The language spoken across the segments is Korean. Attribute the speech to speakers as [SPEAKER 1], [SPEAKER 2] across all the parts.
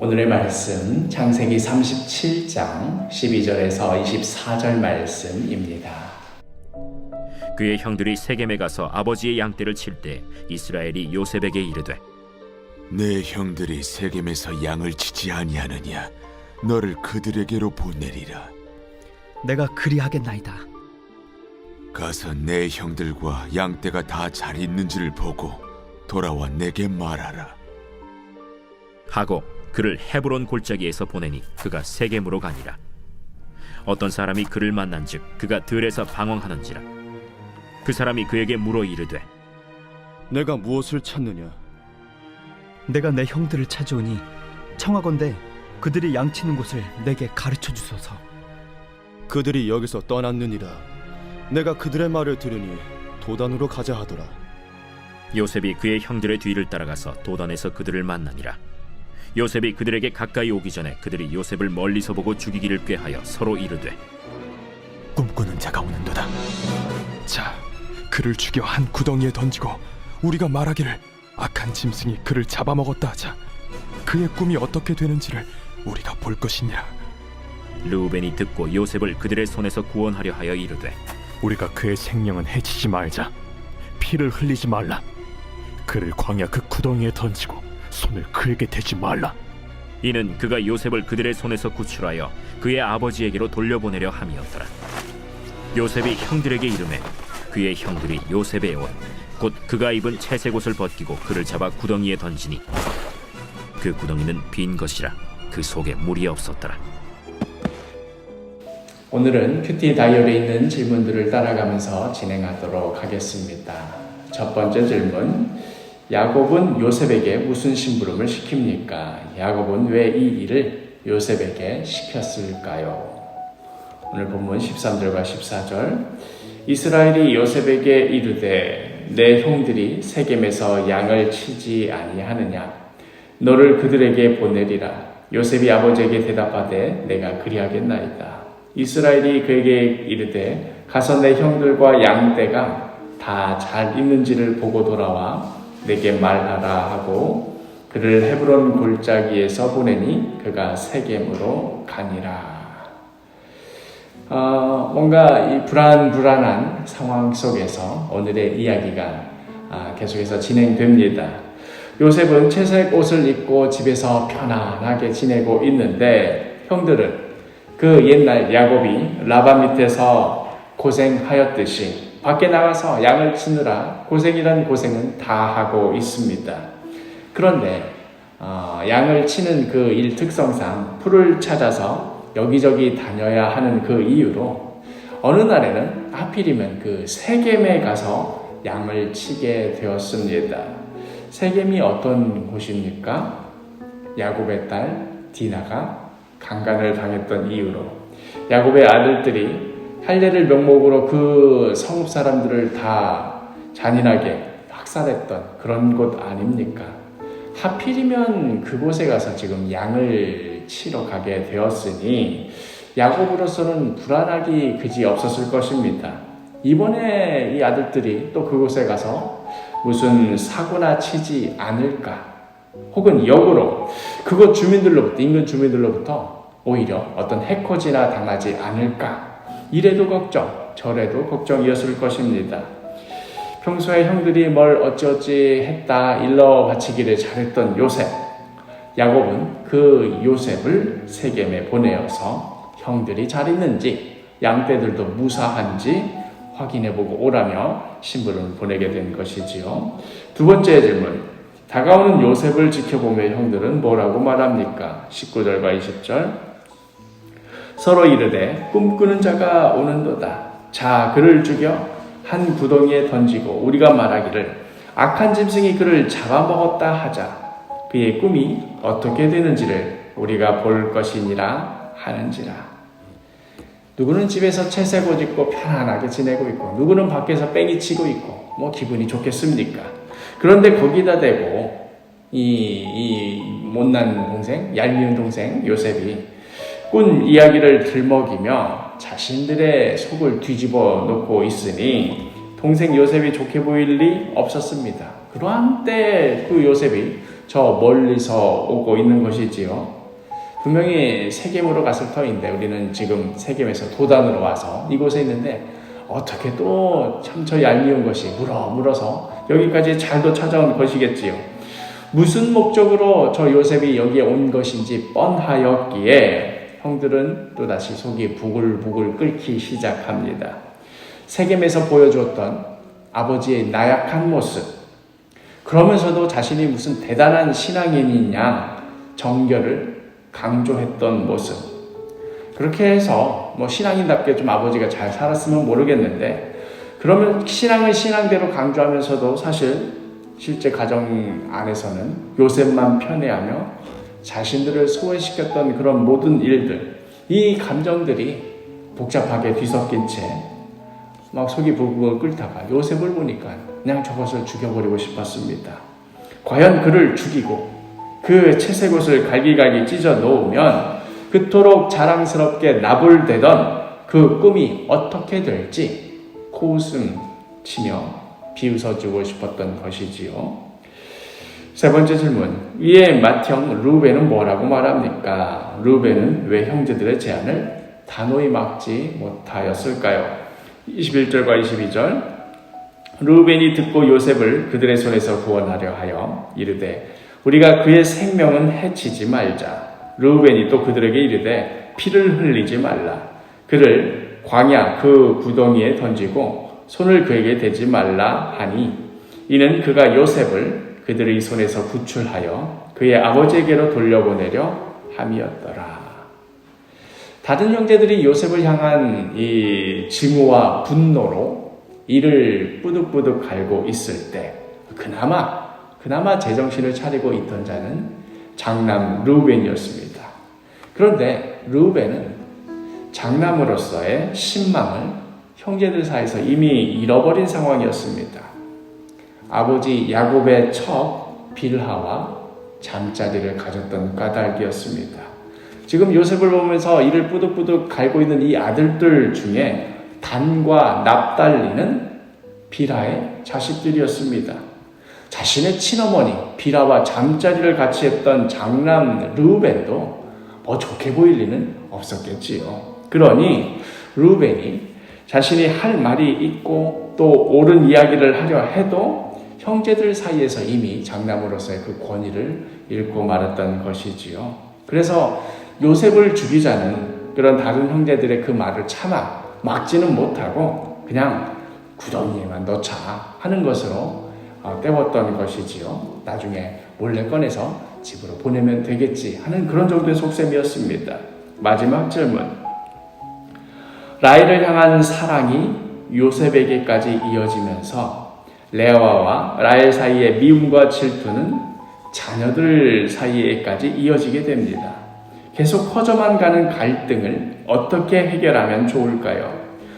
[SPEAKER 1] 오늘의 말씀 창세기 37장 12절에서 24절 말씀입니다.
[SPEAKER 2] 그의 형들이 세겜에 가서 아버지의 양떼를 칠 때 이스라엘이 요셉에게 이르되
[SPEAKER 3] 내 형들이 세겜에서 양을 치지 아니하느냐 너를 그들에게로 보내리라.
[SPEAKER 4] 내가 그리하겠나이다.
[SPEAKER 3] 가서 내 형들과 양떼가 다 잘 있는지를 보고 돌아와 내게 말하라.
[SPEAKER 2] 하고 그를 헤브론 골짜기에서 보내니 그가 세겜으로 가니라. 어떤 사람이 그를 만난즉 그가 들에서 방황하는지라. 그 사람이 그에게 물어 이르되
[SPEAKER 5] 내가 무엇을 찾느냐?
[SPEAKER 4] 내가 내 형들을 찾아오니 청하건대 그들이 양치는 곳을 내게 가르쳐 주소서.
[SPEAKER 5] 그들이 여기서 떠났느니라. 내가 그들의 말을 들으니 도단으로 가자 하더라.
[SPEAKER 2] 요셉이 그의 형들의 뒤를 따라가서 도단에서 그들을 만나니라. 요셉이 그들에게 가까이 오기 전에 그들이 요셉을 멀리서 보고 죽이기를 꾀하여 서로 이르되
[SPEAKER 6] 꿈꾸는 자가 오는도다. 자, 그를 죽여 한 구덩이에 던지고 우리가 말하기를 악한 짐승이 그를 잡아먹었다 하자. 그의 꿈이 어떻게 되는지를 우리가 볼 것이니라.
[SPEAKER 2] 르우벤이 듣고 요셉을 그들의 손에서 구원하려 하여 이르되
[SPEAKER 6] 우리가 그의 생명은 해치지 말자. 피를 흘리지 말라. 그를 광야 그 구덩이에 던지고 손을 그에게 대지 말라.
[SPEAKER 2] 이는 그가 요셉을 그들의 손에서 구출하여 그의 아버지에게로 돌려보내려 함이었더라. 요셉이 형들에게 이르매 그의 형들이 요셉의 옷 곧 그가 입은 채색 옷을 벗기고 그를 잡아 구덩이에 던지니 그 구덩이는 빈 것이라 그 속에 물이 없었더라.
[SPEAKER 1] 오늘은 큐티 다이어리에 있는 질문들을 따라가면서 진행하도록 하겠습니다. 첫 번째 질문, 야곱은 요셉에게 무슨 심부름을 시킵니까? 야곱은 왜 이 일을 요셉에게 시켰을까요? 오늘 본문 13절과 14절, 이스라엘이 요셉에게 이르되 내 형들이 세겜에서 양을 치지 아니하느냐? 너를 그들에게 보내리라. 요셉이 아버지에게 대답하되 내가 그리하겠나이다. 이스라엘이 그에게 이르되 가서 내 형들과 양떼가 다 잘 있는지를 보고 돌아와 내게 말하라 하고 그를 헤브론 골짜기에서 보내니 그가 세겜으로 가니라. 뭔가 이 불안한 상황 속에서 오늘의 이야기가 계속해서 진행됩니다. 요셉은 채색 옷을 입고 집에서 편안하게 지내고 있는데 형들은 그 옛날 야곱이 라반 밑에서 고생하였듯이 밖에 나가서 양을 치느라 고생이란 고생은 다 하고 있습니다. 그런데 양을 치는 그 일 특성상 풀을 찾아서 여기저기 다녀야 하는 그 이유로 어느 날에는 하필이면 그 세겜에 가서 양을 치게 되었습니다. 세겜이 어떤 곳입니까? 야곱의 딸 디나가 강간을 당했던 이유로 야곱의 아들들이 할례를 명목으로 그 성읍 사람들을 다 잔인하게 학살했던 그런 곳 아닙니까? 하필이면 그곳에 가서 지금 양을 치러 가게 되었으니 야곱으로서는 불안하기 그지 없었을 것입니다. 이번에 이 아들들이 또 그곳에 가서 무슨 사고나 치지 않을까? 혹은 역으로 그곳 주민들로부터, 인근 주민들로부터 오히려 어떤 해코지나 당하지 않을까? 이래도 걱정, 저래도 걱정이었을 것입니다. 평소에 형들이 뭘 어찌어찌 했다 일러 바치기를 잘했던 요셉, 야곱은 그 요셉을 세겜에 보내어서 형들이 잘 있는지 양떼들도 무사한지 확인해보고 오라며 심부름을 보내게 된 것이지요. 두 번째 질문, 다가오는 요셉을 지켜보며 형들은 뭐라고 말합니까? 19절과 20절, 서로 이르되 꿈꾸는 자가 오는도다. 자, 그를 죽여 한 구덩이에 던지고 우리가 말하기를 악한 짐승이 그를 잡아먹었다 하자. 그의 꿈이 어떻게 되는지를 우리가 볼 것이니라 하는지라. 누구는 집에서 채색 옷 입고 편안하게 지내고 있고 누구는 밖에서 뺑이 치고 있고 뭐 기분이 좋겠습니까? 그런데 거기다 대고 이 못난 동생, 얄미운 동생 요셉이 꾼 이야기를 들먹이며 자신들의 속을 뒤집어 놓고 있으니 동생 요셉이 좋게 보일 리 없었습니다. 그러한 때 그 요셉이 저 멀리서 오고 있는 것이지요. 분명히 세겜으로 갔을 터인데 우리는 지금 세겜에서 도단으로 와서 이곳에 있는데 어떻게 또 참 저 얄미운 것이 물어서 여기까지 잘도 찾아온 것이겠지요. 무슨 목적으로 저 요셉이 여기에 온 것인지 뻔하였기에 형들은 또다시 속이 부글부글 끓기 시작합니다. 세겜에서 보여주었던 아버지의 나약한 모습, 그러면서도 자신이 무슨 대단한 신앙인이냐 정결을 강조했던 모습, 그렇게 해서 신앙인답게 좀 아버지가 잘 살았으면 모르겠는데, 그러면 신앙을 신앙대로 강조하면서도 사실 실제 가정 안에서는 요셉만 편애하며 자신들을 소외시켰던 그런 모든 일들, 이 감정들이 복잡하게 뒤섞인 채 막 속이 부글부글 끓다가 요셉을 보니까 그냥 저것을 죽여버리고 싶었습니다. 과연 그를 죽이고 그 채색옷을 갈기갈기 찢어 놓으면 그토록 자랑스럽게 나불대던 그 꿈이 어떻게 될지 코웃음 치며 비웃어주고 싶었던 것이지요. 세 번째 질문, 위의 맏형 르우벤은 뭐라고 말합니까? 르우벤은 왜 형제들의 제안을 단호히 막지 못하였을까요? 21절과 22절, 르우벤이 듣고 요셉을 그들의 손에서 구원하려 하여 이르되 우리가 그의 생명은 해치지 말자. 르우벤이 또 그들에게 이르되 피를 흘리지 말라. 그를 광야 그 구덩이에 던지고 손을 그에게 대지 말라 하니, 이는 그가 요셉을 그들의 손에서 구출하여 그의 아버지에게로 돌려보내려 함이었더라. 다른 형제들이 요셉을 향한 이 증오와 분노로 이를 뿌득뿌득 갈고 있을 때 그나마 제정신을 차리고 있던 자는 장남 르우벤이었습니다. 그런데 르우벤은 장남으로서의 신망을 형제들 사이에서 이미 잃어버린 상황이었습니다. 아버지 야곱의 첩 빌하와 잠자리를 가졌던 까닭이었습니다. 지금 요셉을 보면서 이를 뿌득뿌득 갈고 있는 이 아들들 중에 단과 납달리는 빌하의 자식들이었습니다. 자신의 친어머니 빌하와 잠자리를 같이 했던 장남 르우벤도 좋게 보일 리는 없었겠지요. 그러니 르우벤이 자신이 할 말이 있고 또 옳은 이야기를 하려 해도 형제들 사이에서 이미 장남으로서의 그 권위를 잃고 말았던 것이지요. 그래서 요셉을 죽이자는 그런 다른 형제들의 그 말을 참아 막지는 못하고 그냥 구덩이에만 넣자 하는 것으로 때웠던 것이지요. 나중에 몰래 꺼내서 집으로 보내면 되겠지 하는 그런 정도의 속셈이었습니다. 마지막 질문, 라헬을 향한 사랑이 요셉에게까지 이어지면서 레아와 라헬 사이의 미움과 질투는 자녀들 사이에까지 이어지게 됩니다. 계속 커져만 가는 갈등을 어떻게 해결하면 좋을까요?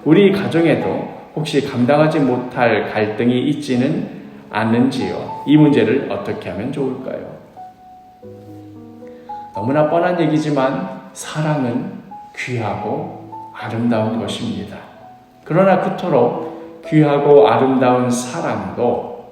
[SPEAKER 1] 우리 가정에도 혹시 감당하지 못할 갈등이 있지는 않는지요? 이 문제를 어떻게 하면 좋을까요? 너무나 뻔한 얘기지만 사랑은 귀하고 아름다운 것입니다. 그러나 그토록 귀하고 아름다운 사랑도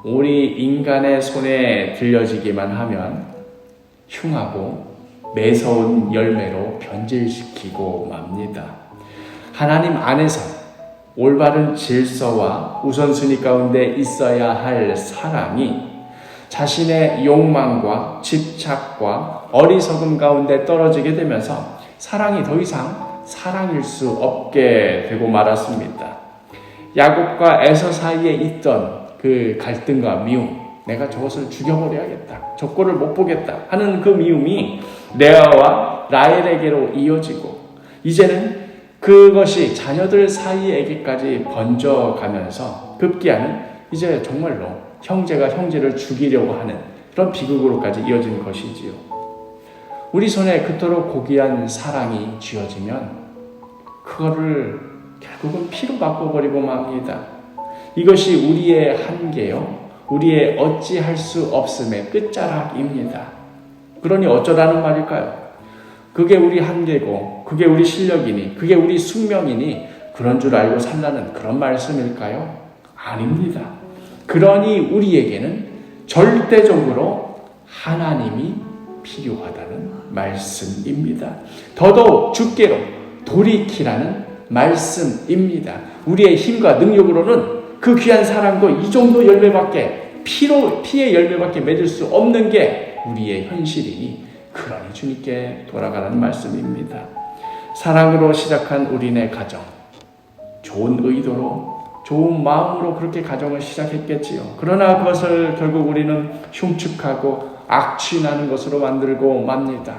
[SPEAKER 1] 우리 인간의 손에 들려지기만 하면 흉하고 매서운 열매로 변질시키고 맙니다. 하나님 안에서 올바른 질서와 우선순위 가운데 있어야 할 사랑이 자신의 욕망과 집착과 어리석음 가운데 떨어지게 되면서 사랑이 더 이상 사랑일 수 없게 되고 말았습니다. 야곱과 에서 사이에 있던 그 갈등과 미움, 내가 저것을 죽여버려야겠다, 저 꼴을 못 보겠다 하는 그 미움이 레아와 라헬에게로 이어지고 이제는 그것이 자녀들 사이에게까지 번져가면서 급기야는 이제 정말로 형제가 형제를 죽이려고 하는 그런 비극으로까지 이어진 것이지요. 우리 손에 그토록 고귀한 사랑이 쥐어지면 그거를 결국은 피로 바꿔버리고 맙니다. 이것이 우리의 한계요, 우리의 어찌할 수 없음의 끝자락입니다. 그러니 어쩌라는 말일까요? 그게 우리 한계고 그게 우리 실력이니 그게 우리 숙명이니 그런 줄 알고 살라는 그런 말씀일까요? 아닙니다. 그러니 우리에게는 절대적으로 하나님이 필요하다는 말씀입니다. 더더욱 주께로 돌이키라는 말씀입니다. 우리의 힘과 능력으로는 그 귀한 사랑도 이 정도 열매밖에 피의 열매밖에 맺을 수 없는 게 우리의 현실이니 그러니 주님께 돌아가라는 말씀입니다. 사랑으로 시작한 우리네 가정, 좋은 의도로 좋은 마음으로 그렇게 가정을 시작했겠지요. 그러나 그것을 결국 우리는 흉측하고 악취나는 것으로 만들고 맙니다.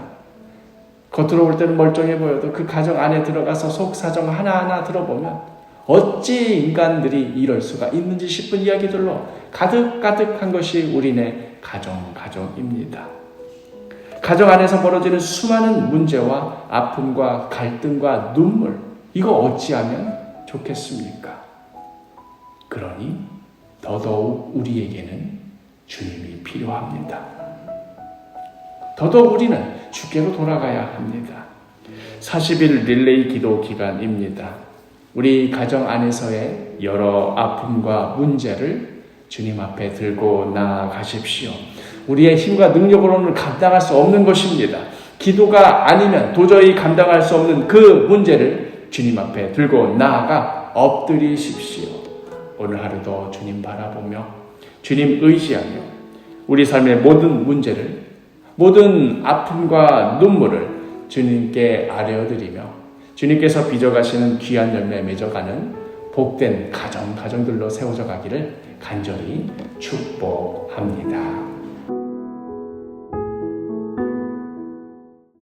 [SPEAKER 1] 겉으로 볼 때는 멀쩡해 보여도 그 가정 안에 들어가서 속사정 하나하나 들어보면 어찌 인간들이 이럴 수가 있는지 싶은 이야기들로 가득가득한 것이 우리네 가정입니다. 가정 안에서 벌어지는 수많은 문제와 아픔과 갈등과 눈물, 이거 어찌하면 좋겠습니까? 그러니 더더욱 우리에게는 주님이 필요합니다. 더더욱 우리는 주께로 돌아가야 합니다. 40일 릴레이 기도 기간입니다. 우리 가정 안에서의 여러 아픔과 문제를 주님 앞에 들고 나아가십시오. 우리의 힘과 능력으로는 감당할 수 없는 것입니다. 기도가 아니면 도저히 감당할 수 없는 그 문제를 주님 앞에 들고 나아가 엎드리십시오. 오늘 하루도 주님 바라보며 주님 의지하며 우리 삶의 모든 문제를, 모든 아픔과 눈물을 주님께 아뢰어드리며 주님께서 빚어가시는 귀한 열매 맺어가는 복된 가정들로 세워져 가기를 간절히 축복합니다.